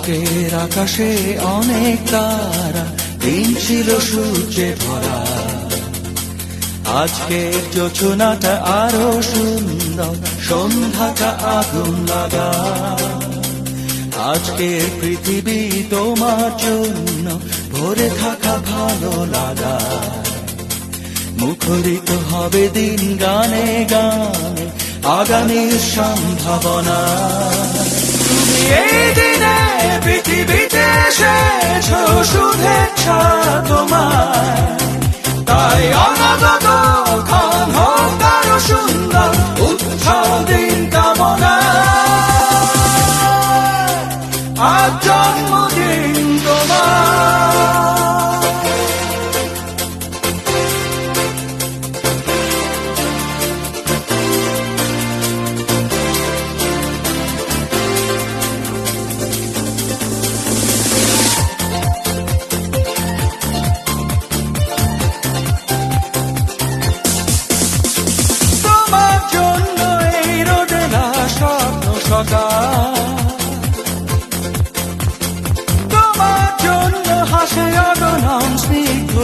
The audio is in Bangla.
আজকের আকাশে অনেক তারা, দিন ছিল সূর্যে ভরা। আজকের যোচনাটা আরো সুন্দর, সন্ধ্যাটা আগুন লাগা। আজকের পৃথিবী তোমার জন্য ভরে থাকা ভালো লাগা। মুখরিত হবে দিন গানে গানে, আগামীর সম্ভাবনা। তুমি এই দিনে পৃথিবীতে এসেছ, শুভেচ্ছা তোমার। তাই অনাগত ক্ষণ হোক আরো সুন্দর, উৎসব দিন কামনা। আজ জন্মদিন তোমার। তোমার জন্য হাসে অগণন স্নিগ্ধ